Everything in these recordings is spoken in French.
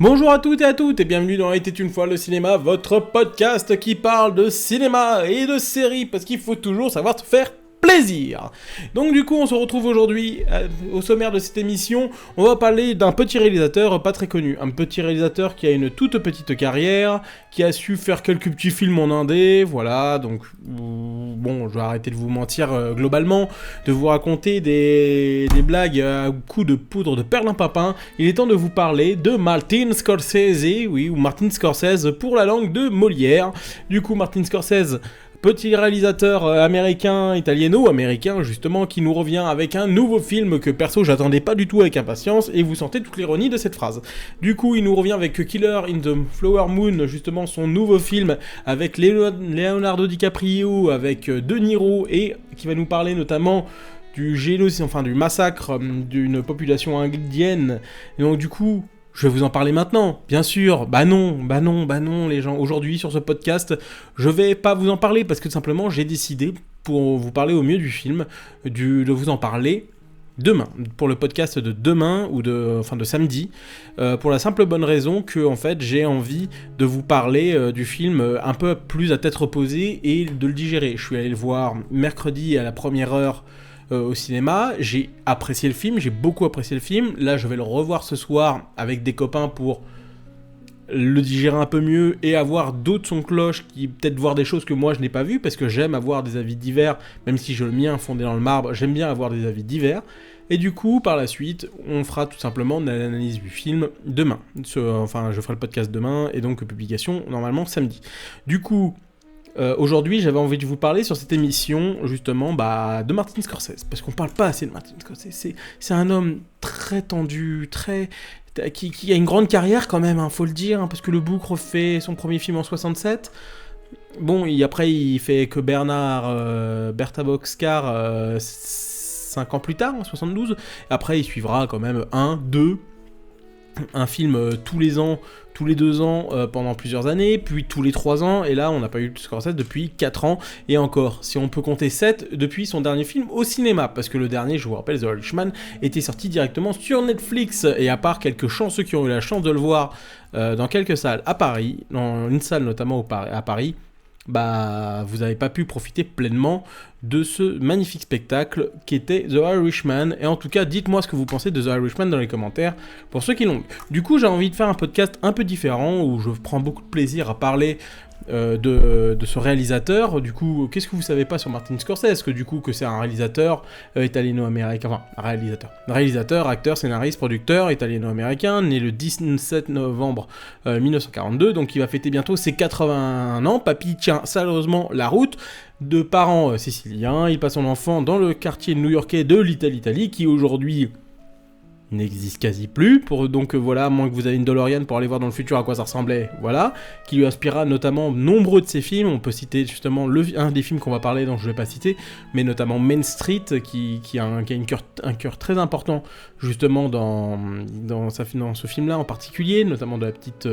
Bonjour à toutes et à toutes et bienvenue dans Était une fois le cinéma, votre podcast qui parle de cinéma et de séries parce qu'il faut toujours savoir se faire plaisir. Donc du coup on se retrouve aujourd'hui au sommaire de cette émission, on va parler d'un petit réalisateur pas très connu, un petit réalisateur qui a une toute petite carrière, qui a su faire quelques petits films en indé, voilà, donc bon je vais arrêter de vous mentir globalement, de vous raconter des blagues à coups de poudre de perlimpinpin, il est temps de vous parler de Martin Scorsese, oui, ou Martin Scorsese pour la langue de Molière. Du coup Martin Scorsese, petit réalisateur américain, italiano-américain justement, qui nous revient avec un nouveau film que perso j'attendais pas du tout avec impatience, et vous sentez toute l'ironie de cette phrase. Du coup il nous revient avec Killer in the Flower Moon, justement son nouveau film avec Leonardo DiCaprio, avec De Niro, et qui va nous parler notamment du génocide, enfin du massacre d'une population indienne. Et donc du coup je vais vous en parler maintenant, bien sûr. Bah non, les gens. Aujourd'hui, sur ce podcast, je vais pas vous en parler parce que tout simplement, j'ai décidé, pour vous parler au mieux du film, de vous en parler demain, pour le podcast de demain ou de samedi, pour la simple bonne raison que en fait, j'ai envie de vous parler du film un peu plus à tête reposée et de le digérer. Je suis allé le voir mercredi à la première heure au cinéma, j'ai apprécié le film, j'ai beaucoup apprécié le film. Là je vais le revoir ce soir avec des copains pour le digérer un peu mieux et avoir d'autres sons cloches qui peut-être voir des choses que moi je n'ai pas vues, parce que j'aime avoir des avis divers, même si j'ai le mien fondé dans le marbre, j'aime bien avoir des avis divers. Et du coup, par la suite, on fera tout simplement l'analyse du film demain. Je ferai le podcast demain, et donc publication normalement samedi. Du coup, aujourd'hui, j'avais envie de vous parler sur cette émission, justement, de Martin Scorsese, parce qu'on parle pas assez de Martin Scorsese. C'est un homme très tendu, qui a une grande carrière quand même, faut le dire, parce que Le Bouc refait son premier film en 67. Bon, après, il fait que Bertha Boxcar 5 ans plus tard, en 72. Après, il suivra quand même un film tous les ans, tous les 2 ans pendant plusieurs années, puis tous les 3 ans, et là on n'a pas eu de Scorsese depuis 4 ans, et encore, si on peut compter 7 depuis son dernier film au cinéma, parce que le dernier, je vous rappelle, The Irishman, était sorti directement sur Netflix, et à part quelques chanceux qui ont eu la chance de le voir dans quelques salles à Paris, dans une salle notamment à Paris, vous n'avez pas pu profiter pleinement de ce magnifique spectacle qui était The Irishman. Et en tout cas, dites-moi ce que vous pensez de The Irishman dans les commentaires pour ceux qui l'ont vu. Du coup, j'ai envie de faire un podcast un peu différent où je prends beaucoup de plaisir à parler de ce réalisateur. Du coup, qu'est-ce que vous savez pas sur Martin Scorsese? Que c'est un réalisateur italiano-américain, réalisateur, acteur, scénariste, producteur italiano-américain, né le 17 novembre 1942, donc il va fêter bientôt ses 81 ans. Papy tient sérieusement la route. De parents siciliens, il passe son enfant dans le quartier new-yorkais de Little Italy, qui aujourd'hui n'existe quasi plus, à moins que vous ayez une DeLorean pour aller voir dans le futur à quoi ça ressemblait, voilà, qui lui inspirera notamment nombreux de ses films. On peut citer justement un des films qu'on va parler, dont je ne vais pas citer, mais notamment Main Street, qui a un cœur très important, justement, dans ce film-là en particulier, notamment de la petite...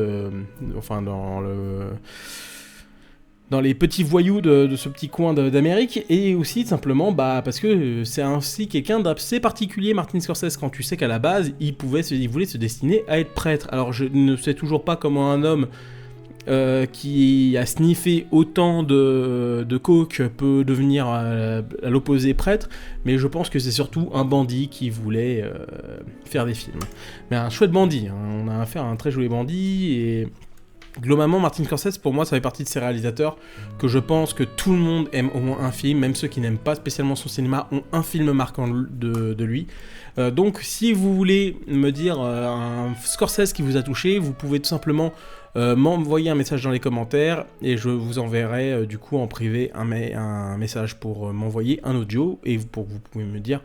dans les petits voyous de ce petit coin d'Amérique, et aussi simplement parce que c'est ainsi quelqu'un d'assez particulier, Martin Scorsese, quand tu sais qu'à la base il voulait se destiner à être prêtre. Alors je ne sais toujours pas comment un homme qui a sniffé autant de coke peut devenir à l'opposé prêtre, mais je pense que c'est surtout un bandit qui voulait faire des films. Mais un chouette bandit, on a affaire à un très joli bandit, et... globalement, Martin Scorsese, pour moi, ça fait partie de ces réalisateurs que je pense que tout le monde aime au moins un film, même ceux qui n'aiment pas spécialement son cinéma ont un film marquant de lui. Donc, si vous voulez me dire un Scorsese qui vous a touché, vous pouvez tout simplement m'envoyer un message dans les commentaires, et je vous enverrai du coup en privé un message pour m'envoyer un audio, et vous pouvez me dire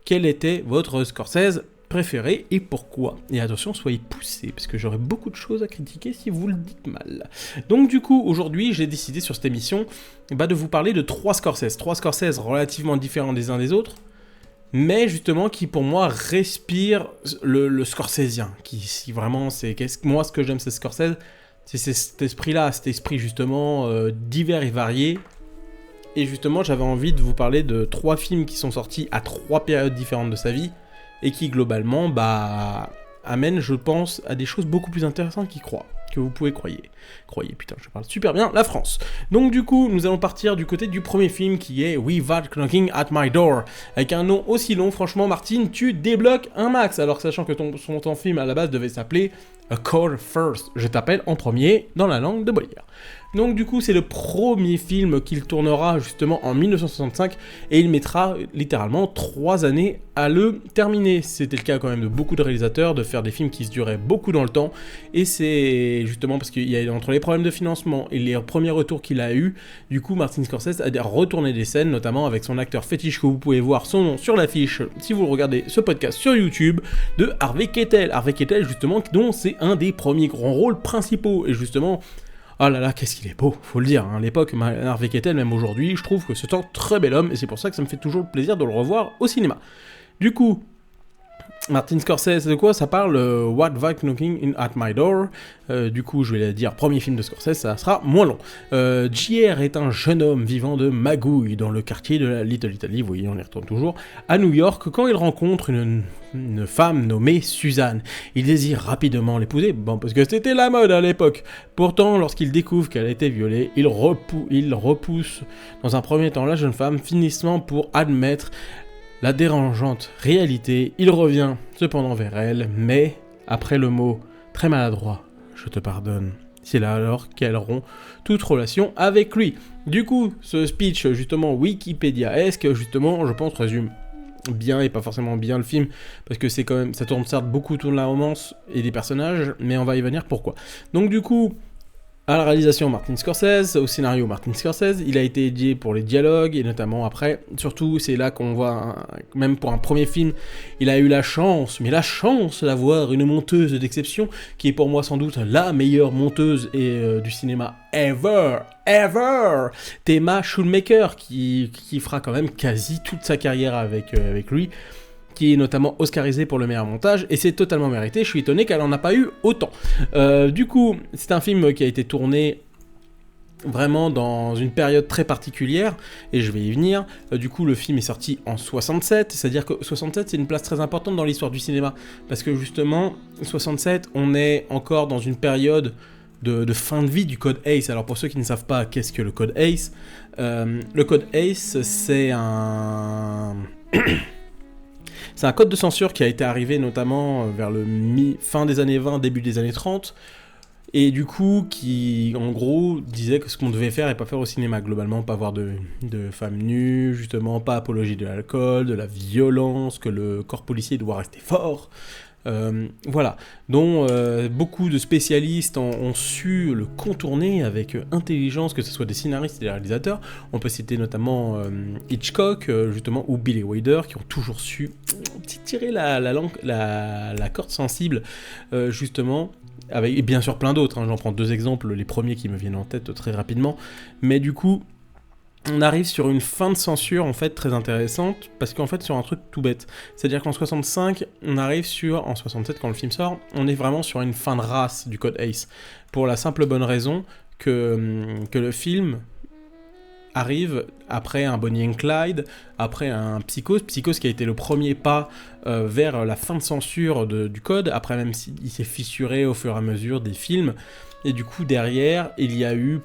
quel était votre Scorsese préféré et pourquoi. Et attention, soyez poussés, parce que j'aurai beaucoup de choses à critiquer si vous le dites mal. Donc du coup, aujourd'hui, j'ai décidé sur cette émission de vous parler de 3 Scorsese relativement différents des uns des autres, mais justement qui pour moi respirent le scorsésien, si vraiment moi ce que j'aime c'est Scorsese, c'est cet esprit-là, cet esprit justement divers et varié. Et justement, j'avais envie de vous parler de 3 films qui sont sortis à 3 périodes différentes de sa vie, et qui globalement amène, je pense, à des choses beaucoup plus intéressantes que vous pouvez croyer. Putain, je parle super bien la France. Donc du coup, nous allons partir du côté du premier film qui est We Were Knocking at My Door. Avec un nom aussi long, franchement, Martine, tu débloques un max. Alors sachant que ton film à la base devait s'appeler A Call First. Je t'appelle en premier dans la langue de Molière. Donc du coup, c'est le premier film qu'il tournera justement en 1965 et il mettra littéralement 3 années à le terminer. C'était le cas quand même de beaucoup de réalisateurs, de faire des films qui se duraient beaucoup dans le temps, et c'est justement parce qu'il y a entre les problèmes de financement et les premiers retours qu'il a eu, du coup Martin Scorsese a retourné des scènes, notamment avec son acteur fétiche que vous pouvez voir son nom sur l'affiche si vous regardez ce podcast sur YouTube, de Harvey Keitel. Harvey Keitel justement, dont c'est un des premiers grands rôles principaux, et justement... Oh là là, qu'est-ce qu'il est beau, faut le dire, hein. À l'époque, Harvey Keitel, même aujourd'hui, je trouve que c'est un très bel homme, et c'est pour ça que ça me fait toujours plaisir de le revoir au cinéma. Du coup, Martin Scorsese, de quoi ça parle? What Were Knocking at My Door. Du coup, je vais dire premier film de Scorsese, ça sera moins long. JR est un jeune homme vivant de magouille dans le quartier de la Little Italy, vous voyez, on y retourne toujours, à New York, quand il rencontre une femme nommée Suzanne. Il désire rapidement l'épouser, bon, parce que c'était la mode à l'époque. Pourtant, lorsqu'il découvre qu'elle a été violée, il repousse dans un premier temps la jeune femme, finissant pour admettre la dérangeante réalité. Il revient cependant vers elle, mais après le mot très maladroit « je te pardonne », c'est là alors qu'elle rompt toute relation avec lui. Du coup, ce speech justement Wikipédia-esque, justement, je pense, résume bien et pas forcément bien le film, parce que c'est quand même, ça tourne certes beaucoup autour de la romance et des personnages, mais on va y venir pourquoi. Donc du coup, à la réalisation Martin Scorsese, au scénario Martin Scorsese, il a été aidé pour les dialogues, et notamment après, surtout c'est là qu'on voit, même pour un premier film, il a eu la chance d'avoir une monteuse d'exception, qui est pour moi sans doute la meilleure monteuse du cinéma ever, Tema Schulmaker, qui fera quand même quasi toute sa carrière avec lui, qui est notamment oscarisé pour le meilleur montage, et c'est totalement mérité, je suis étonné qu'elle en a pas eu autant. Du coup, c'est un film qui a été tourné vraiment dans une période très particulière, et je vais y venir. Du coup, le film est sorti en 67, c'est-à-dire que 67, c'est une place très importante dans l'histoire du cinéma, parce que justement, 67, on est encore dans une période de fin de vie du code ACE. Alors pour ceux qui ne savent pas qu'est-ce que le code ACE, le code ACE, c'est un... C'est un code de censure qui a été arrivé notamment vers le fin des années 20, début des années 30, et du coup, qui, en gros, disait que ce qu'on devait faire et pas faire au cinéma, globalement, pas voir de femmes nues, justement, pas apologie de l'alcool, de la violence, que le corps policier doit rester fort, voilà, dont beaucoup de spécialistes ont su le contourner avec intelligence, que ce soit des scénaristes et des réalisateurs. On peut citer notamment Hitchcock, justement, ou Billy Wilder, qui ont toujours su tirer la corde sensible, justement, avec, et bien sûr plein d'autres, hein. J'en prends 2 exemples, les premiers qui me viennent en tête très rapidement, mais du coup, on arrive sur une fin de censure en fait très intéressante, parce qu'en fait sur un truc tout bête, c'est-à-dire qu'en 65, on arrive en 67 quand le film sort, on est vraiment sur une fin de race du code ACE, pour la simple bonne raison que le film arrive après un Bonnie and Clyde, après un Psychose qui a été le premier pas vers la fin de censure du code, après même s'il s'est fissuré au fur et à mesure des films. Et du coup, derrière, il y a eu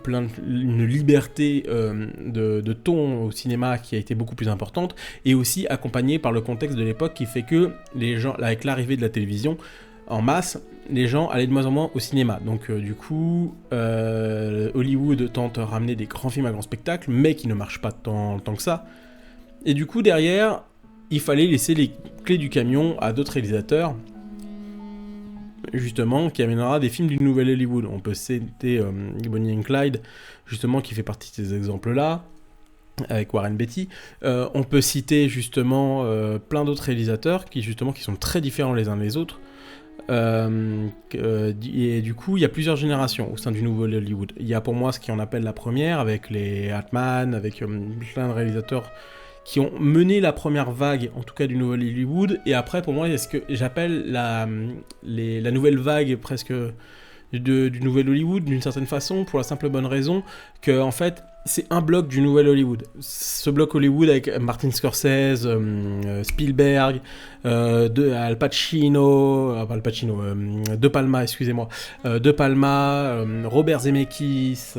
une liberté de ton au cinéma qui a été beaucoup plus importante, et aussi accompagnée par le contexte de l'époque qui fait que les gens, avec l'arrivée de la télévision en masse, les gens allaient de moins en moins au cinéma. Donc du coup, Hollywood tente de ramener des grands films à grand spectacle, mais qui ne marchent pas tant que ça. Et du coup, derrière, il fallait laisser les clés du camion à d'autres réalisateurs, justement, qui amènera des films du nouvel Hollywood. On peut citer Bonnie and Clyde, justement, qui fait partie de ces exemples-là, avec Warren Beatty. On peut citer, justement, plein d'autres réalisateurs qui sont très différents les uns des autres. Et du coup, il y a plusieurs générations au sein du nouveau Hollywood. Il y a pour moi ce qu'on appelle la première, avec les Altman, avec plein de réalisateurs qui ont mené la première vague, en tout cas du nouvel Hollywood, et après, pour moi, c'est ce que j'appelle la nouvelle vague, presque, du nouvel Hollywood, d'une certaine façon, pour la simple bonne raison que, en fait, c'est un bloc du nouvel Hollywood. Ce bloc Hollywood avec Martin Scorsese, Spielberg, Al Pacino, De Palma, excusez-moi, De Palma, Robert Zemeckis,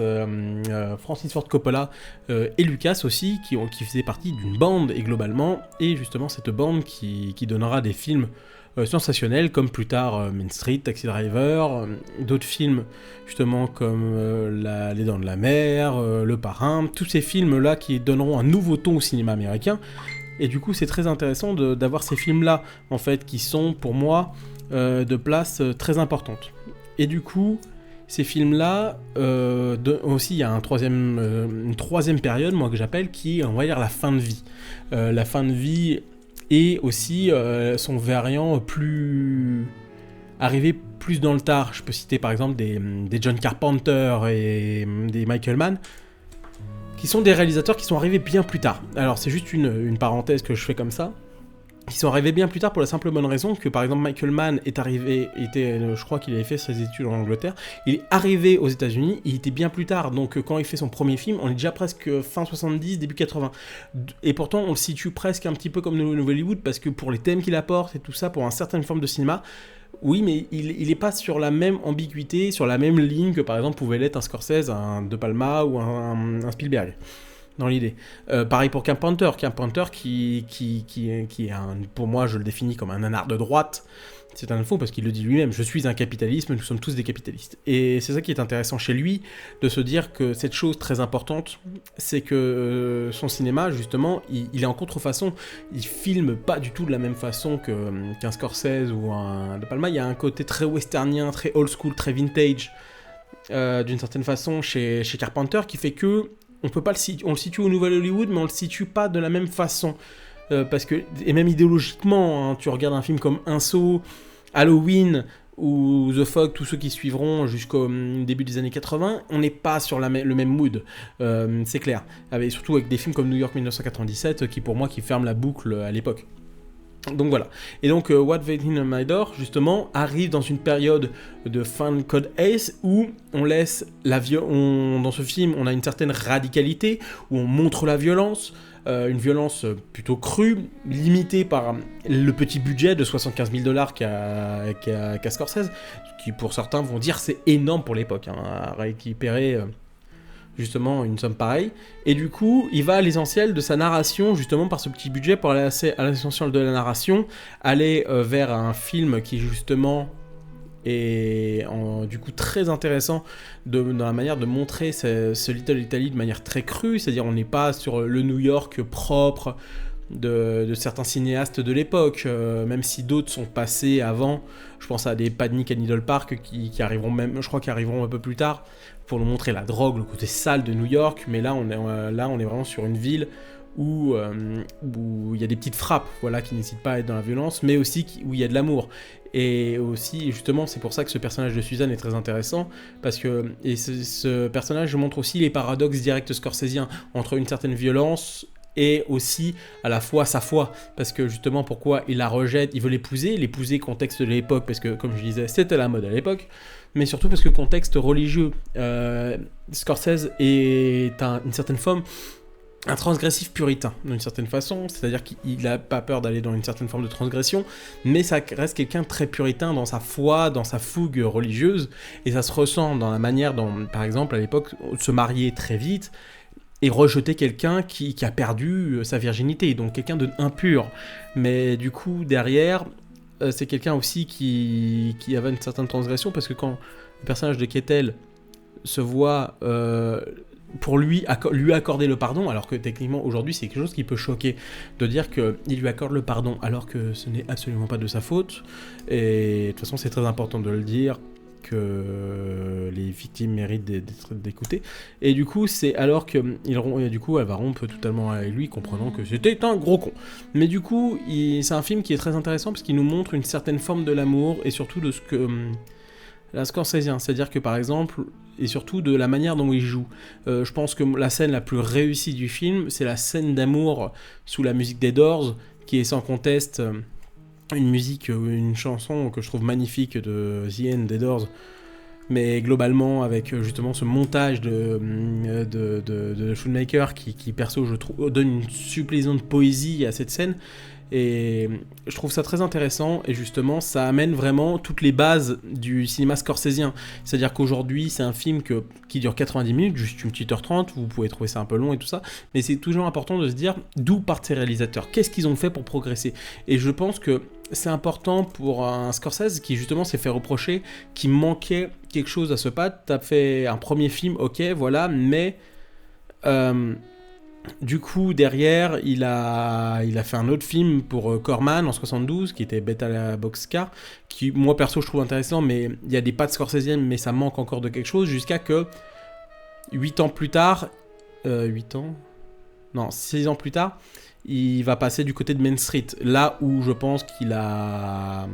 Francis Ford Coppola et Lucas aussi, qui faisaient partie d'une bande, et globalement, et justement cette bande qui donnera des films sensationnels, comme plus tard Main Street, Taxi Driver, d'autres films justement comme Les Dents de la Mer, Le Parrain, tous ces films-là qui donneront un nouveau ton au cinéma américain. Et du coup, c'est très intéressant d'avoir ces films-là, en fait, qui sont pour moi de place très importante. Et du coup, ces films-là, aussi, il y a une troisième période, moi, que j'appelle, qui est, on va dire, la fin de vie. La fin de vie et aussi son variant arrivé plus dans le tard. Je peux citer par exemple des John Carpenter et des Michael Mann, qui sont des réalisateurs qui sont arrivés bien plus tard. Alors c'est juste une parenthèse que je fais comme ça, qui sont arrivés bien plus tard pour la simple bonne raison que par exemple Michael Mann je crois qu'il avait fait ses études en Angleterre, il est arrivé aux États-Unis, il était bien plus tard, donc quand il fait son premier film, on est déjà presque fin 70, début 80, et pourtant on le situe presque un petit peu comme le Nouvel Hollywood, parce que pour les thèmes qu'il apporte et tout ça, pour une certaine forme de cinéma, oui, mais il est pas sur la même ambiguïté, sur la même ligne que par exemple pouvait l'être un Scorsese, un De Palma ou un Spielberg. Dans l'idée. Pareil pour Carpenter qui est pour moi, je le définis comme un nanar de droite. C'est un faux parce qu'il le dit lui-même, je suis un capitaliste, nous sommes tous des capitalistes. Et c'est ça qui est intéressant chez lui, de se dire que cette chose très importante, c'est que son cinéma, justement, il est en contrefaçon, il filme pas du tout de la même façon qu'un Scorsese ou un De Palma. Il y a un côté très westernien, très old school, très vintage, d'une certaine façon, chez Carpenter, qui fait que on le situe au Nouvel Hollywood, mais on le situe pas de la même façon. Parce que, et même idéologiquement, hein, tu regardes un film comme Un Saut, Halloween ou The Fog, tous ceux qui suivront jusqu'au début des années 80, on n'est pas sur le même mood, c'est clair. Surtout avec des films comme New York 1997, qui pour moi qui ferment la boucle à l'époque. Donc voilà. Et donc What Waiting on My Door, justement, arrive dans une période de fin de Code Ace où on laisse dans ce film, on a une certaine radicalité, où on montre la violence, une violence plutôt crue, limitée par le petit budget de $75 000 qu'a Scorsese, qui pour certains vont dire c'est énorme pour l'époque, hein, à récupérer justement une somme pareille, et du coup il va à l'essentiel de sa narration, justement par ce petit budget, pour aller à l'essentiel de la narration, aller vers un film qui justement est du coup très intéressant dans la manière de montrer ce Little Italy de manière très crue, c'est-à-dire on n'est pas sur le New York propre de certains cinéastes de l'époque, même si d'autres sont passés avant. Je pense à des Panic à Needle Park qui arriveront même, je crois qu'ils arriveront un peu plus tard pour nous montrer la drogue, le côté sale de New York, mais là on est vraiment sur une ville où il y a des petites frappes, voilà, qui n'hésitent pas à être dans la violence, mais aussi où il y a de l'amour. Et aussi, justement, c'est pour ça que ce personnage de Suzanne est très intéressant, parce que ce personnage montre aussi les paradoxes directs scorsésiens entre une certaine violence et aussi à la fois sa foi, parce que justement pourquoi il la rejette, il veut l'épouser contexte de l'époque, parce que comme je disais c'était la mode à l'époque, mais surtout parce que contexte religieux. Scorsese est une certaine forme un transgressif puritain, d'une certaine façon, c'est-à-dire qu'il n'a pas peur d'aller dans une certaine forme de transgression, mais ça reste quelqu'un de très puritain dans sa foi, dans sa fougue religieuse, et ça se ressent dans la manière dont, par exemple, à l'époque, se marier très vite, et rejeter quelqu'un qui a perdu sa virginité, donc quelqu'un d'impur. Mais du coup, derrière, c'est quelqu'un aussi qui avait une certaine transgression, parce que quand le personnage de Kettel se voit pour lui accorder le pardon, alors que techniquement aujourd'hui c'est quelque chose qui peut choquer, de dire qu'il lui accorde le pardon alors que ce n'est absolument pas de sa faute, et de toute façon c'est très important de le dire, que les victimes méritent d'être écoutées, et du coup c'est alors que du coup elle va rompre totalement avec lui, comprenant que c'était un gros con. Mais du coup c'est un film qui est très intéressant parce qu'il nous montre une certaine forme de l'amour, et surtout de ce que la scorsésien, c'est-à-dire que par exemple, et surtout de la manière dont il joue. Je pense que la scène la plus réussie du film, c'est la scène d'amour sous la musique des Doors, qui est sans conteste une chanson que je trouve magnifique de The End des Doors, mais globalement avec justement ce montage de Shoemaker qui perso je trouve donne une supplétion de poésie à cette scène, et je trouve ça très intéressant, et justement ça amène vraiment toutes les bases du cinéma scorsésien. C'est-à-dire qu'aujourd'hui c'est un film qui dure 90 minutes, juste une petite heure 30, vous pouvez trouver ça un peu long et tout ça, mais c'est toujours important de se dire d'où partent ces réalisateurs, qu'est-ce qu'ils ont fait pour progresser. Et je pense que c'est important pour un Scorsese qui justement s'est fait reprocher qu'il manquait quelque chose à ce pas. T'as fait un premier film, ok, voilà, mais du coup, derrière, il a fait un autre film pour Corman en 72, qui était Bête à la Boxcar, qui, moi, perso, je trouve intéressant, mais il y a des pattes scorsésiennes, mais ça manque encore de quelque chose, jusqu'à que 8 ans plus tard... 6 ans plus tard, il va passer du côté de Main Street, là où je pense qu'il a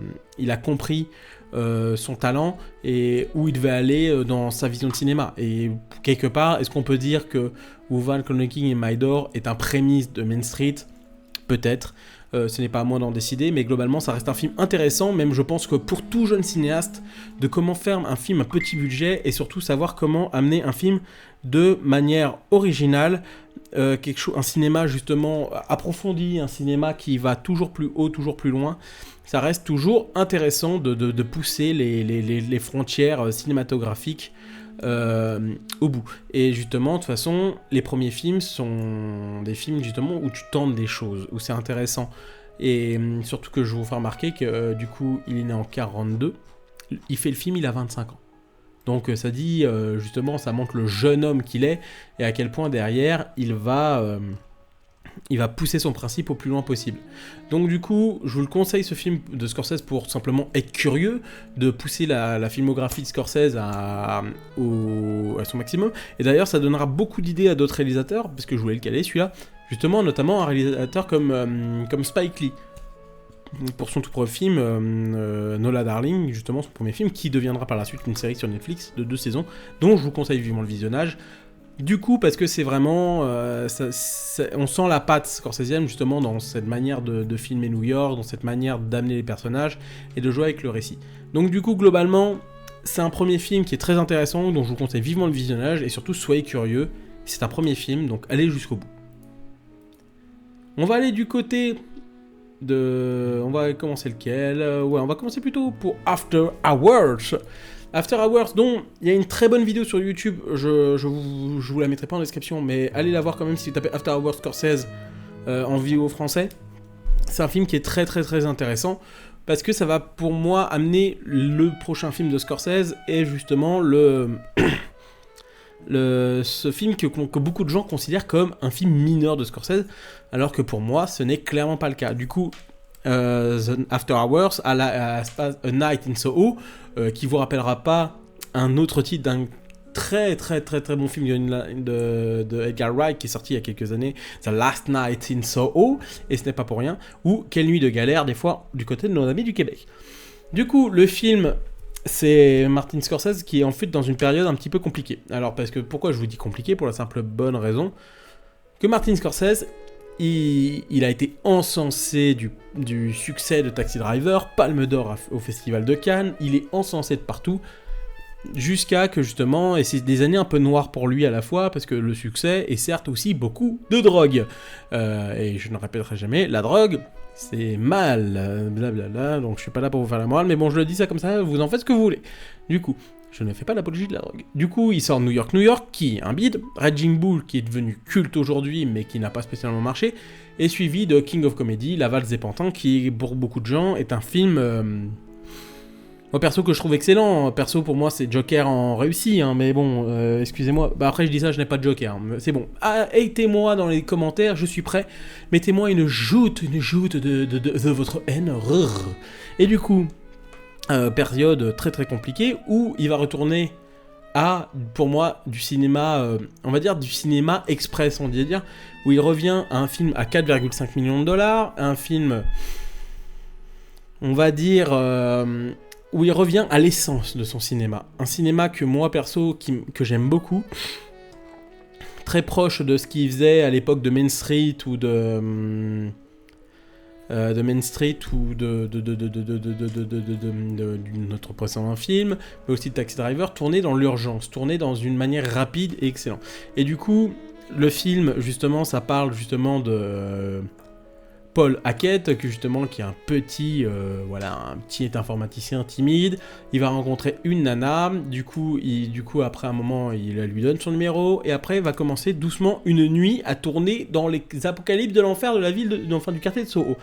compris son talent et où il devait aller dans sa vision de cinéma. Et quelque part, est-ce qu'on peut dire que Van Clonking et Mydor est un prémisse de Main Street ? Peut-être. Ce n'est pas à moi d'en décider, mais globalement ça reste un film intéressant, même je pense que pour tout jeune cinéaste, de comment faire un film à petit budget, et surtout savoir comment amener un film de manière originale, un cinéma justement approfondi, un cinéma qui va toujours plus haut, toujours plus loin. Ça reste toujours intéressant de pousser les frontières cinématographiques au bout. Et justement, de toute façon, les premiers films sont des films justement où tu tentes des choses, où c'est intéressant. Et surtout que je vous fais remarquer que du coup, il est né en 42, il fait le film, il a 25 ans. Donc ça dit, justement, ça montre le jeune homme qu'il est, et à quel point derrière, il va pousser son principe au plus loin possible. Donc du coup, je vous le conseille, ce film de Scorsese, pour simplement être curieux, de pousser la filmographie de Scorsese à son maximum. Et d'ailleurs, ça donnera beaucoup d'idées à d'autres réalisateurs, parce que je voulais le caler celui-là, justement, notamment un réalisateur comme Spike Lee. Pour son tout premier film, Nola Darling, justement son premier film, qui deviendra par la suite une série sur Netflix de 2 saisons, dont je vous conseille vivement le visionnage. Du coup, parce que c'est vraiment... on sent la patte scorsésienne justement dans cette manière de filmer New York, dans cette manière d'amener les personnages et de jouer avec le récit. Donc du coup, globalement, c'est un premier film qui est très intéressant, dont je vous conseille vivement le visionnage, et surtout soyez curieux. C'est un premier film, donc allez jusqu'au bout. On va aller du côté de... On va commencer lequel ? On va commencer plutôt pour After Hours. After Hours, dont il y a une très bonne vidéo sur YouTube, je vous la mettrai pas en description, mais allez la voir quand même si vous tapez After Hours Scorsese en vidéo français. C'est un film qui est très très très intéressant, parce que ça va pour moi amener le prochain film de Scorsese, et justement ce film que beaucoup de gens considèrent comme un film mineur de Scorsese, alors que pour moi ce n'est clairement pas le cas. Du coup, The After Hours, A Night in Soho, qui vous rappellera pas un autre titre d'un très très très très bon film de Edgar Wright qui est sorti il y a quelques années, The Last Night in Soho, et ce n'est pas pour rien, ou Quelle nuit de galère, des fois du côté de nos amis du Québec. Du coup, le film, c'est Martin Scorsese qui est en fait dans une période un petit peu compliquée. Alors pourquoi je vous dis compliqué ? Pour la simple bonne raison que Martin Scorsese, il a été encensé du succès de Taxi Driver, Palme d'Or au Festival de Cannes, il est encensé de partout, jusqu'à que justement, et c'est des années un peu noires pour lui à la fois, parce que le succès est certes aussi beaucoup de drogue. Et je ne répéterai jamais, la drogue, c'est mal, blablabla, donc je suis pas là pour vous faire la morale, mais bon, je le dis ça comme ça, vous en faites ce que vous voulez. Du coup, je ne fais pas l'apologie de la drogue. Du coup, il sort New York, qui est un bide, Raging Bull, qui est devenu culte aujourd'hui, mais qui n'a pas spécialement marché, et suivi de King of Comedy, La Valse des Pantins, qui, pour beaucoup de gens, est un film... Moi, perso, que je trouve excellent. Perso, pour moi, c'est Joker en réussi, hein, mais bon, excusez-moi. Bah, après, je dis ça, je n'ai pas de Joker. C'est bon. Hatez-moi dans les commentaires, je suis prêt. Mettez-moi une joute de votre haine. Et du coup, période très très compliquée, où il va retourner à, pour moi, du cinéma, on va dire du cinéma express, on va dire, où il revient à un film à 4,5 millions de dollars, un film, on va dire... où il revient à l'essence de son cinéma. Un cinéma que moi, perso, que j'aime beaucoup. Très proche de ce qu'il faisait à l'époque de Main Street ou de de Main Street ou de notre précédent film, mais aussi de Taxi Driver, tourné dans l'urgence, tourné dans une manière rapide et excellente. Et du coup, le film, justement, ça parle justement de Paul Hackett, qui est un petit informaticien timide. Il va rencontrer une nana, du coup après un moment, il lui donne son numéro, et après va commencer doucement une nuit à tourner dans les apocalypses de l'enfer de la ville, du quartier de Soho.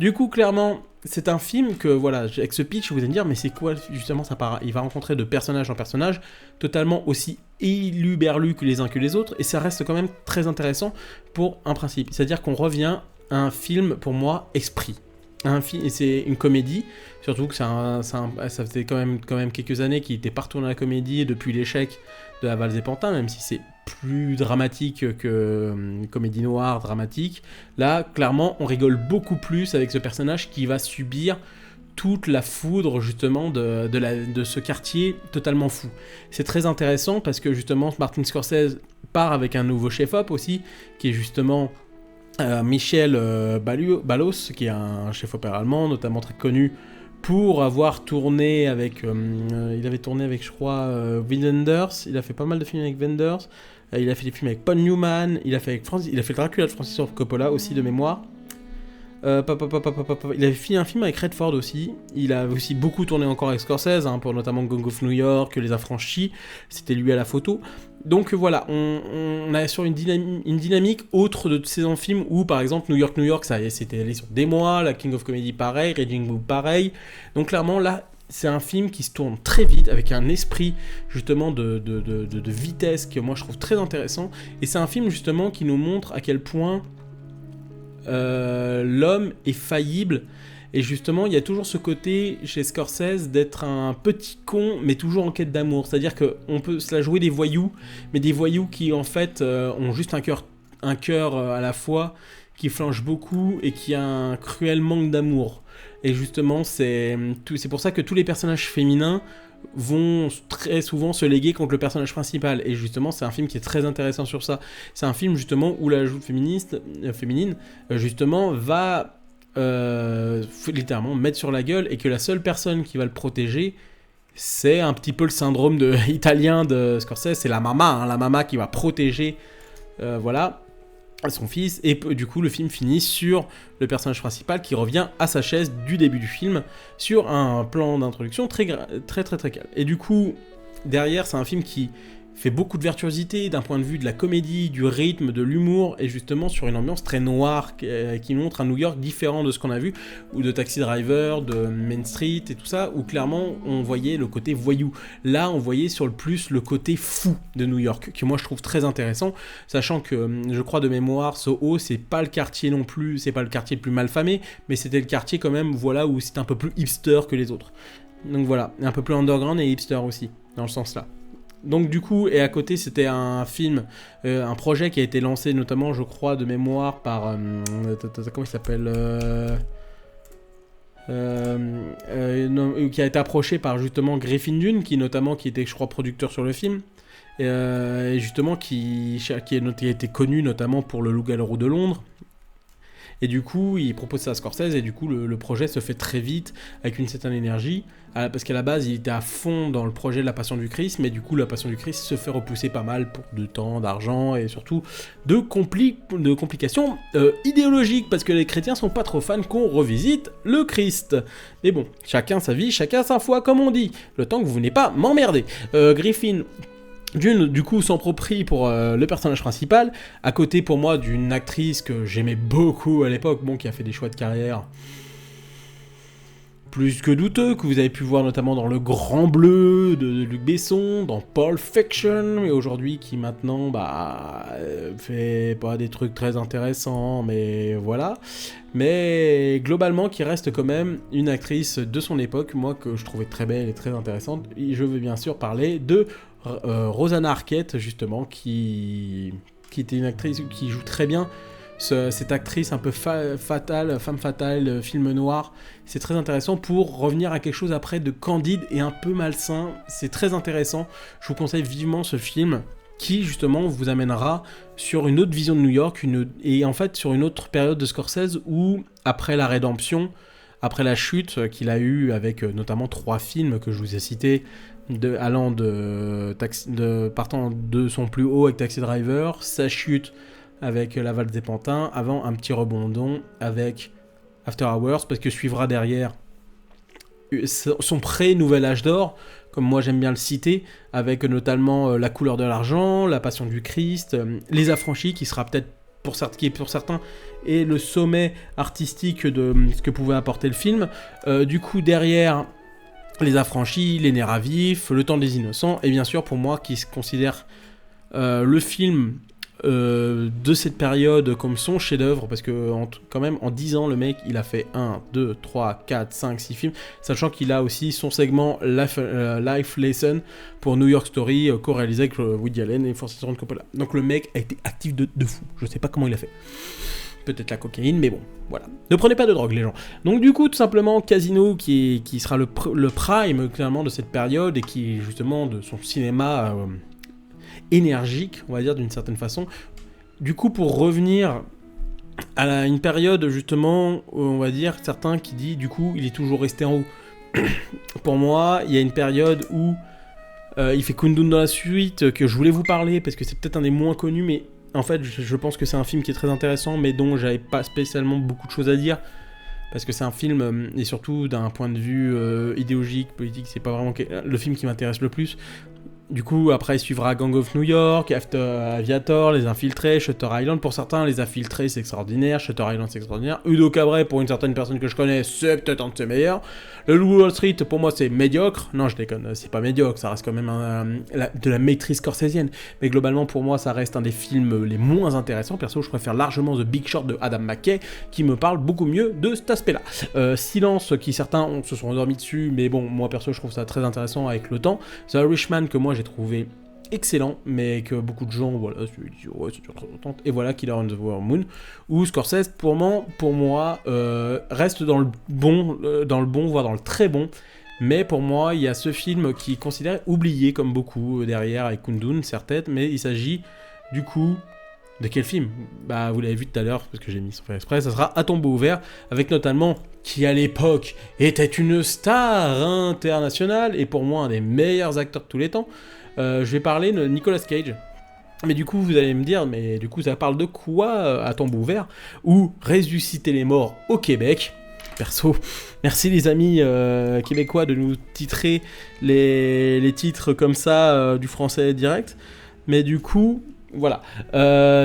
Du coup, clairement, c'est un film que, voilà, avec ce pitch, vous allez me dire, mais c'est quoi justement ça part. Il va rencontrer de personnage en personnage, totalement aussi éluberlus que les uns que les autres, et ça reste quand même très intéressant pour un principe. C'est-à-dire qu'on revient à un film, pour moi, esprit. Et c'est une comédie, surtout que ça faisait quand même quelques années qu'il n'était pas retourné à la comédie depuis l'échec de La Valse des Pantins, même si c'est plus dramatique que comédie noire dramatique. Là, clairement, on rigole beaucoup plus avec ce personnage qui va subir toute la foudre justement de ce quartier totalement fou. C'est très intéressant parce que justement Martin Scorsese part avec un nouveau chef-op aussi, qui est justement Michel Ballos, qui est un chef-op allemand, notamment très connu pour avoir tourné avec... il avait tourné avec, je crois, Wim Wenders. Il a fait pas mal de films avec Wenders. Il a fait des films avec Paul Newman. Il a fait Dracula de Francis Ford Coppola aussi, de mémoire. Il avait fait un film avec Redford aussi. Il a aussi beaucoup tourné encore avec Scorsese, pour notamment Gang of New York, Les Affranchis. C'était lui à la photo. Donc voilà, on a sur une dynamique autre de ces films où, par exemple, New York, ça c'était allé sur des mois, la King of Comedy pareil, Raging Bull pareil. Donc clairement, là, c'est un film qui se tourne très vite, avec un esprit justement de vitesse que moi je trouve très intéressant. Et c'est un film justement qui nous montre à quel point l'homme est faillible. Et justement, il y a toujours ce côté chez Scorsese d'être un petit con, mais toujours en quête d'amour. C'est-à-dire qu'on peut se la jouer des voyous, mais des voyous qui en fait ont juste un cœur à la fois, qui flanche beaucoup et qui a un cruel manque d'amour. Et justement, c'est pour ça que tous les personnages féminins vont très souvent se léguer contre le personnage principal. Et justement, c'est un film qui est très intéressant sur ça. C'est un film justement où la joute féminine justement va littéralement mettre sur la gueule, et que la seule personne qui va le protéger, c'est un petit peu le syndrome italien de Scorsese, c'est la maman qui va protéger son fils. Et du coup le film finit sur le personnage principal qui revient à sa chaise du début du film, sur un plan d'introduction très très très très calme. Et du coup derrière, c'est un film qui fait beaucoup de virtuosité d'un point de vue de la comédie, du rythme, de l'humour, et justement sur une ambiance très noire qui montre un New York différent de ce qu'on a vu, ou de Taxi Driver, de Main Street et tout ça, où clairement on voyait le côté voyou. Là, on voyait sur le plus le côté fou de New York, que moi je trouve très intéressant, sachant que je crois de mémoire, Soho, c'est pas le quartier non plus, c'est pas le quartier le plus malfamé, mais c'était le quartier quand même, voilà, où c'est un peu plus hipster que les autres. Donc voilà, un peu plus underground et hipster aussi, dans le sens là. Donc du coup, et à côté, c'était un film, un projet qui a été lancé notamment, je crois, de mémoire par... comment il s'appelle qui a été approché par justement Griffin Dunne, qui était, je crois, producteur sur le film, et justement qui a été connu notamment pour le Loup-garou de Londres. Et du coup, il propose ça à Scorsese, et du coup, le projet se fait très vite, avec une certaine énergie, parce qu'à la base, il était à fond dans le projet de La Passion du Christ, mais du coup, La Passion du Christ se fait repousser pas mal pour de temps, d'argent, et surtout de complications idéologiques, parce que les chrétiens sont pas trop fans qu'on revisite le Christ. Mais bon, chacun sa vie, chacun sa foi, comme on dit, le temps que vous venez pas m'emmerder. Griffin Dunne, du coup, s'approprie pour le personnage principal, à côté pour moi d'une actrice que j'aimais beaucoup à l'époque, qui a fait des choix de carrière plus que douteux, que vous avez pu voir notamment dans Le Grand Bleu de Luc Besson, dans Pulp Fiction, mais aujourd'hui qui maintenant fait pas des trucs très intéressants, mais voilà. Mais globalement qui reste quand même une actrice de son époque, moi que je trouvais très belle et très intéressante. Et je veux bien sûr parler de Rosanna Arquette, justement, qui était une actrice qui joue très bien. Cette actrice un peu femme fatale, film noir, c'est très intéressant pour revenir à quelque chose après de candide et un peu malsain. C'est très intéressant, je vous conseille vivement ce film qui justement vous amènera sur une autre vision de New York, et en fait sur une autre période de Scorsese où, après la rédemption, après la chute qu'il a eue avec notamment 3 films que je vous ai cités, partant de son plus haut avec Taxi Driver, sa chute avec La Valse des Pantins, avant un petit rebondon avec After Hours, parce que suivra derrière son pré-Nouvel Âge d'Or, comme moi j'aime bien le citer, avec notamment La Couleur de l'argent, La Passion du Christ, Les Affranchis, qui sera peut-être pour certains et le sommet artistique de ce que pouvait apporter le film. Du coup derrière Les Affranchis, Les Nerfs à vif, Le Temps des Innocents, et bien sûr pour moi qui se considère le film de cette période comme son chef-d'œuvre, parce que quand même en 10 ans le mec il a fait 1, 2, 3, 4, 5, 6 films, sachant qu'il a aussi son segment Life Lesson pour New York Story, co-réalisé avec Woody Allen et Francis Ford Coppola. Donc le mec a été actif de fou, je sais pas comment il a fait. Peut-être la cocaïne, mais bon, voilà. Ne prenez pas de drogue, les gens. Donc du coup, tout simplement, Casino, qui sera le prime, clairement, de cette période, et qui, justement, de son cinéma énergique, on va dire, d'une certaine façon. Du coup, pour revenir à une période, justement, où on va dire, certains qui disent, du coup, il est toujours resté en haut. Pour moi, il y a une période où il fait Kundun dans la suite, que je voulais vous parler, parce que c'est peut-être un des moins connus, mais en fait, je pense que c'est un film qui est très intéressant, mais dont j'avais pas spécialement beaucoup de choses à dire, parce que c'est un film, et surtout d'un point de vue idéologique, politique, c'est pas vraiment le film qui m'intéresse le plus. Du coup, après, il suivra Gang of New York, After Aviator, Les Infiltrés, Shutter Island. Pour certains, Les Infiltrés, c'est extraordinaire, Shutter Island, c'est extraordinaire. Udo Cabret, pour une certaine personne que je connais, c'est peut-être un de ses meilleurs. Le Loup de Wall Street, pour moi, c'est médiocre. Non, je déconne, c'est pas médiocre, ça reste quand même de la maîtrise scorsésienne. Mais globalement, pour moi, ça reste un des films les moins intéressants. Perso, je préfère largement The Big Short de Adam McKay, qui me parle beaucoup mieux de cet aspect-là. Silence, qui certains se sont endormis dessus, mais bon, moi, perso, je trouve ça très intéressant avec le temps. The Irishman, que moi, j'ai trouvé excellent, mais que beaucoup de gens, voilà, se disent, ouais, c'est très longtemps. Et voilà, Killer on the Flower Moon, où Scorsese, pour moi, reste dans le bon, voire dans le très bon. Mais pour moi, il y a ce film qui est considéré oublié, comme beaucoup, derrière, avec Kundun, certes, mais il s'agit, du coup, de quel film ? Bah, vous l'avez vu tout à l'heure, parce que j'ai mis sans faire exprès, ça sera À tombeau ouvert, avec notamment, qui à l'époque était une star internationale, et pour moi, un des meilleurs acteurs de tous les temps. Je vais parler de Nicolas Cage. Mais du coup, vous allez me dire, mais du coup, ça parle de quoi À tombeau ouvert ? Ou ressusciter les morts au Québec. Perso, merci les amis québécois de nous titrer les titres comme ça du français direct. Mais du coup, voilà.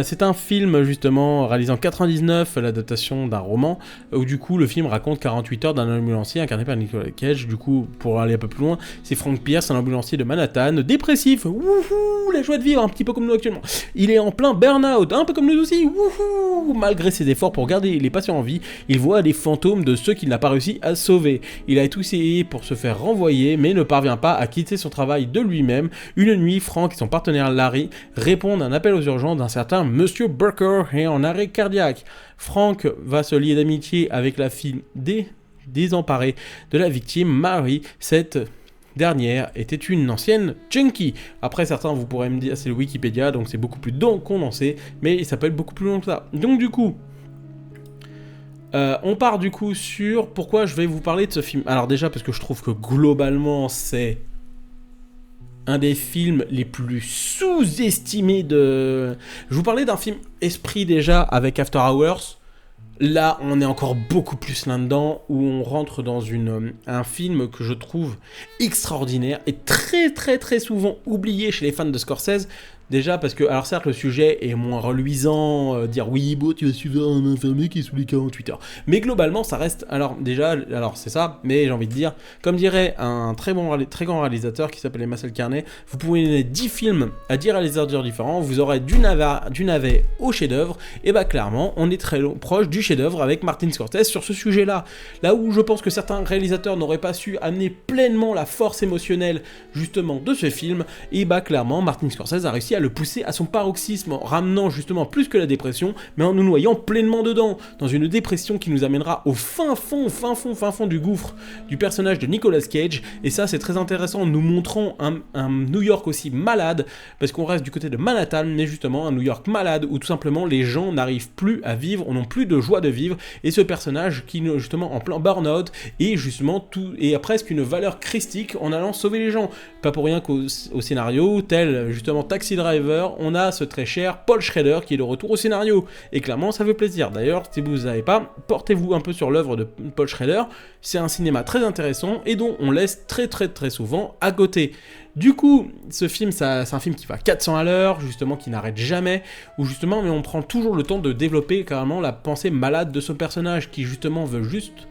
C'est un film justement réalisé en 99, l'adaptation d'un roman, où du coup le film raconte 48 heures d'un ambulancier incarné par Nicolas Cage. Du coup, pour aller un peu plus loin, c'est Frank Pierce, un ambulancier de Manhattan, dépressif, wouhou, la joie de vivre, un petit peu comme nous actuellement. Il est en plein burn-out, un peu comme nous aussi, wouhou. Malgré ses efforts pour garder les patients en vie, il voit des fantômes de ceux qu'il n'a pas réussi à sauver. Il a tout essayé pour se faire renvoyer, mais ne parvient pas à quitter son travail de lui-même. Une nuit, Frank et son partenaire Larry répondent à un appel aux urgences d'un certain Monsieur Burker et en arrêt cardiaque. Frank va se lier d'amitié avec la fille désemparée de la victime, Mary. Cette dernière était une ancienne junkie. Après, certains, vous pourrez me dire, c'est le Wikipédia, donc c'est beaucoup plus condensé, mais il s'appelle beaucoup plus long que ça. Donc du coup, on part du coup sur pourquoi je vais vous parler de ce film. Alors déjà, parce que je trouve que globalement, c'est un des films les plus sous-estimés de... Je vous parlais d'un film esprit déjà avec After Hours. Là, on est encore beaucoup plus là-dedans, où on rentre dans un film que je trouve extraordinaire et très très très souvent oublié chez les fans de Scorsese. Déjà parce que, alors certes, le sujet est moins reluisant, dire oui, bon, tu vas suivre un infirmier qui est sous les 48 heures. Mais globalement, ça reste, alors c'est ça, mais j'ai envie de dire, comme dirait un très grand réalisateur qui s'appelait Marcel Carnet, vous pouvez donner 10 films à 10 réalisateurs différents, vous aurez du navet au chef-d'œuvre, et bah clairement, on est très proche du chef-d'œuvre avec Martin Scorsese sur ce sujet-là. Là où je pense que certains réalisateurs n'auraient pas su amener pleinement la force émotionnelle, justement, de ce film, et bah clairement, Martin Scorsese a réussi à le pousser à son paroxysme, en ramenant justement plus que la dépression, mais en nous noyant pleinement dedans, dans une dépression qui nous amènera au fin fond du gouffre du personnage de Nicolas Cage. Et ça, c'est très intéressant, en nous montrant un New York aussi malade, parce qu'on reste du côté de Manhattan, mais justement un New York malade, où tout simplement les gens n'arrivent plus à vivre, n'ont plus de joie de vivre, et ce personnage qui justement en plein burn-out, et justement tout, et a presque une valeur christique en allant sauver les gens. Pas pour rien qu'au scénario, tel justement Taxi Driver, on a ce très cher Paul Schrader qui est de retour au scénario, et clairement ça fait plaisir. D'ailleurs, si vous ne savez pas, portez-vous un peu sur l'œuvre de Paul Schrader, c'est un cinéma très intéressant, et dont on laisse très souvent à côté. Du coup, ce film, c'est un film qui va 400 à l'heure, justement, qui n'arrête jamais, où justement, mais on prend toujours le temps de développer carrément la pensée malade de ce personnage, qui justement veut juste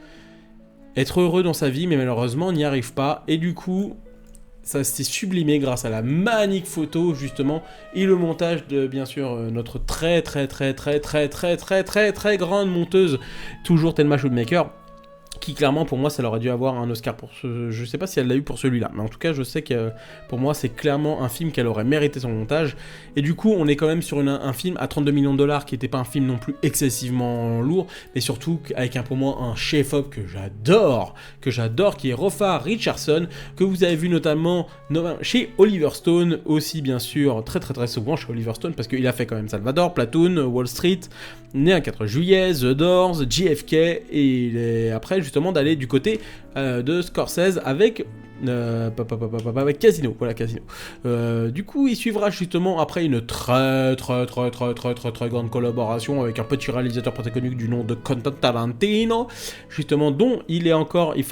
être heureux dans sa vie, mais malheureusement n'y arrive pas, et du coup, ça s'est sublimé grâce à la magnifique photo, justement, et le montage de, bien sûr, notre très grande monteuse, toujours Thelma Schoonmaker, qui clairement pour moi ça aurait dû avoir un Oscar pour ce... Je sais pas si elle l'a eu pour celui-là, mais en tout cas je sais que pour moi c'est clairement un film qu'elle aurait mérité son montage, et du coup on est quand même sur un film à 32 millions de dollars qui était pas un film non plus excessivement lourd, mais surtout avec pour moi un chef-op que j'adore, qui est Rofa Richardson, que vous avez vu notamment chez Oliver Stone, aussi bien sûr très souvent chez Oliver Stone, parce qu'il a fait quand même Salvador, Platoon, Wall Street, Né un 4 juillet, The Doors, JFK, et il est après justement d'aller du côté de Scorsese avec Casino, voilà Casino. Du coup, il suivra justement après une très grande collaboration avec un petit réalisateur protagonique du nom de Quentin Tarantino, justement dont il fait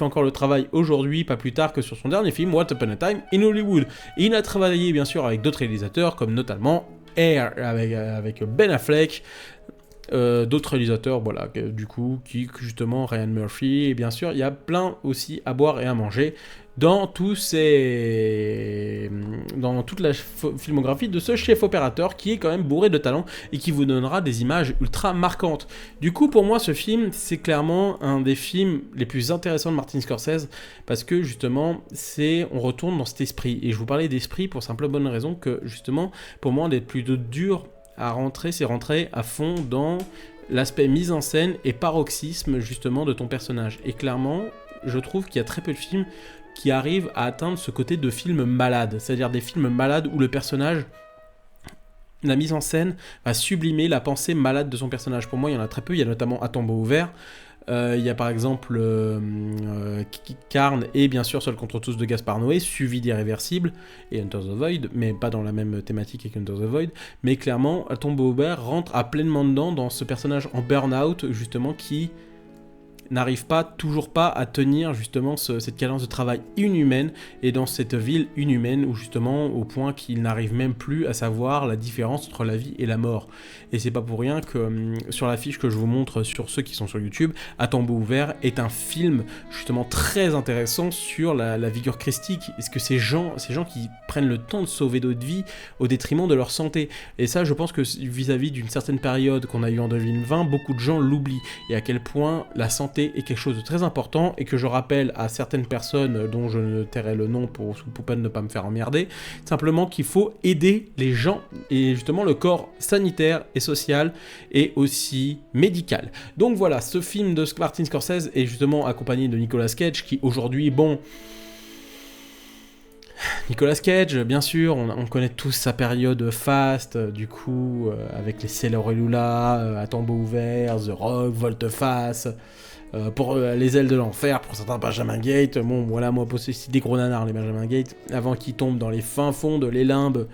encore le travail aujourd'hui, pas plus tard que sur son dernier film Once Upon a Time in Hollywood. Et il a travaillé bien sûr avec d'autres réalisateurs comme notamment Air avec Ben Affleck. D'autres réalisateurs, voilà, du coup, qui justement Ryan Murphy, et bien sûr, il y a plein aussi à boire et à manger dans toute la filmographie de ce chef opérateur qui est quand même bourré de talent et qui vous donnera des images ultra marquantes. Du coup, pour moi, ce film, c'est clairement un des films les plus intéressants de Martin Scorsese, parce que justement, on retourne dans cet esprit. Et je vous parlais d'esprit pour simple bonne raison que justement, pour moi, un des plus durs à rentrer, c'est rentrer à fond dans l'aspect mise en scène et paroxysme justement de ton personnage. Et clairement, je trouve qu'il y a très peu de films qui arrivent à atteindre ce côté de film malade, c'est-à-dire des films malades où le personnage, la mise en scène va sublimer la pensée malade de son personnage. Pour moi, il y en a très peu, il y a notamment À tombeau ouvert. Il y a par exemple Carne et bien sûr Seul contre tous de Gaspard Noé, suivi d'Irréversible et Enter the Void, mais pas dans la même thématique qu'Enter the Void. Mais clairement, À tombeau ouvert rentre à pleinement dedans dans ce personnage en burn-out, justement, qui n'arrive toujours pas à tenir justement cette cadence de travail inhumaine, et dans cette ville inhumaine où justement au point qu'il n'arrive même plus à savoir la différence entre la vie et la mort. Et c'est pas pour rien que sur l'affiche que je vous montre sur ceux qui sont sur YouTube, À tombeau ouvert est un film justement très intéressant sur la vigueur christique. Est-ce que ces gens qui prennent le temps de sauver d'autres vies au détriment de leur santé, et ça je pense que vis-à-vis d'une certaine période qu'on a eue en 2020, beaucoup de gens l'oublient, et à quel point la santé est quelque chose de très important, et que je rappelle à certaines personnes dont je ne tairai le nom pour peine de ne pas me faire emmerder, simplement qu'il faut aider les gens, et justement le corps sanitaire et social et aussi médical. Donc voilà, ce film de Martin Scorsese est justement accompagné de Nicolas Cage, qui aujourd'hui, Nicolas Cage, bien sûr, on connaît tous sa période Fast, du coup, avec les Sailor et Lula, À tombeau ouvert, The Rock, Volte-Face, pour les ailes de l'enfer, pour certains Benjamin Gate, voilà, moi, pour ceci, des gros nanars, les Benjamin Gate, avant qu'ils tombent dans les fins fonds de les limbes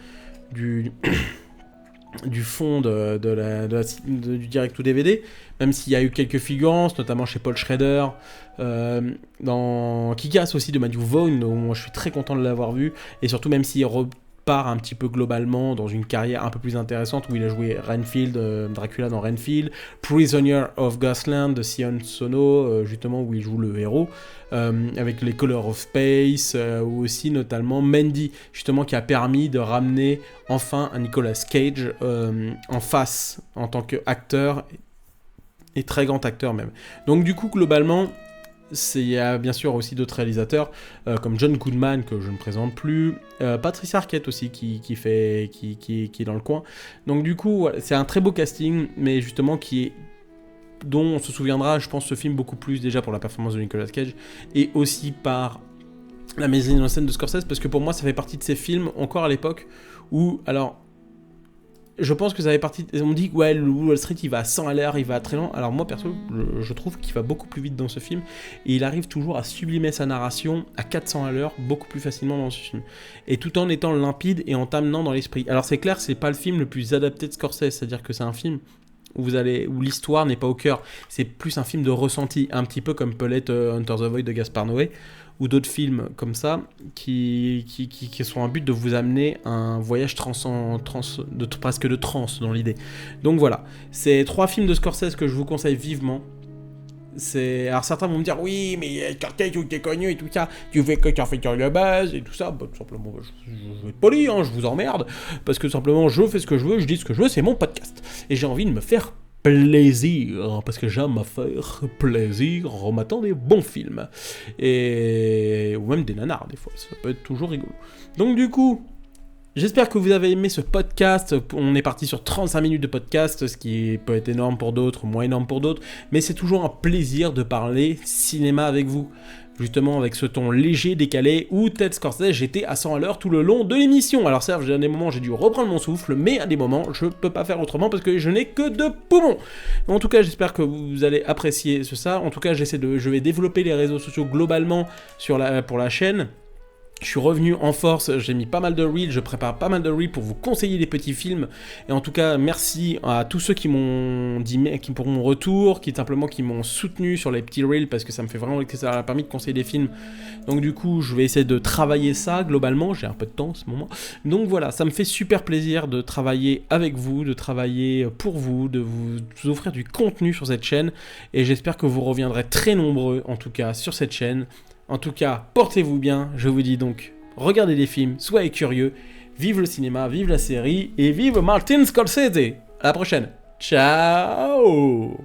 du fond du direct ou DVD, même s'il y a eu quelques figurances, notamment chez Paul Schrader, dans Kick-Ass aussi de Matthew Vaughn, où moi je suis très content de l'avoir vu, et surtout même s'il repart un petit peu globalement dans une carrière un peu plus intéressante, où il a joué Dracula dans Renfield, Prisoner of Ghostland de Sion Sono, justement où il joue le héros, avec les Color of Space, ou aussi notamment Mandy, justement qui a permis de ramener enfin un Nicolas Cage en face en tant qu'acteur, et très grand acteur même. Donc du coup globalement, il y a bien sûr aussi d'autres réalisateurs, comme John Goodman, que je ne présente plus, Patricia Arquette aussi, qui est dans le coin. Donc du coup, voilà, c'est un très beau casting, mais justement dont on se souviendra, je pense, ce film beaucoup plus déjà pour la performance de Nicolas Cage, et aussi par la mise en scène de Scorsese, parce que pour moi, ça fait partie de ces films, encore à l'époque, où, alors... Je pense que ça fait partie... On dit que ouais, le Wall Street, il va à 100 à l'heure, il va très lent. Alors moi, perso, je trouve qu'il va beaucoup plus vite dans ce film. Et il arrive toujours à sublimer sa narration à 400 à l'heure, beaucoup plus facilement dans ce film. Et tout en étant limpide et en t'amenant dans l'esprit. Alors c'est clair, c'est pas le film le plus adapté de Scorsese. C'est-à-dire que c'est un film où l'histoire n'est pas au cœur. C'est plus un film de ressenti. Un petit peu comme peut l'être Enter the Void de Gaspar Noé. Ou d'autres films comme ça, qui sont un but de vous amener un voyage presque de transe dans l'idée. Donc voilà, c'est 3 films de Scorsese que je vous conseille vivement. Alors certains vont me dire, oui, mais Scorsese, tu t'es connu et tout ça, tu fais que tu as fait sur la base et tout ça. Bah, tout simplement, je vais être poli, hein, je vous emmerde, parce que simplement, je fais ce que je veux, je dis ce que je veux, c'est mon podcast. Et j'ai envie de me faire plaisir, parce que j'aime me faire plaisir en matant des bons films, ou même des nanars des fois, ça peut être toujours rigolo. Donc du coup, j'espère que vous avez aimé ce podcast. On est parti sur 35 minutes de podcast, ce qui peut être énorme pour d'autres, moins énorme pour d'autres, mais c'est toujours un plaisir de parler cinéma avec vous. Justement avec ce ton léger, décalé, où Ted Scorsese, j'étais à 100 à l'heure tout le long de l'émission. Alors certes, à des moments, j'ai dû reprendre mon souffle, mais à des moments, je peux pas faire autrement parce que je n'ai que 2 poumons. En tout cas, j'espère que vous allez apprécier ça. En tout cas, je vais développer les réseaux sociaux globalement pour la chaîne. Je suis revenu en force, j'ai mis pas mal de reels, je prépare pas mal de reels pour vous conseiller des petits films. Et en tout cas, merci à tous ceux qui m'ont dit, pour mon retour, qui m'ont soutenu sur les petits reels, parce que ça me fait vraiment que ça a permis de conseiller des films. Donc du coup, je vais essayer de travailler ça globalement, j'ai un peu de temps en ce moment. Donc voilà, ça me fait super plaisir de travailler avec vous, de travailler pour vous, de vous offrir du contenu sur cette chaîne. Et j'espère que vous reviendrez très nombreux, en tout cas, sur cette chaîne. En tout cas, portez-vous bien, je vous dis donc, regardez des films, soyez curieux, vive le cinéma, vive la série, et vive Martin Scorsese. À la prochaine. Ciao.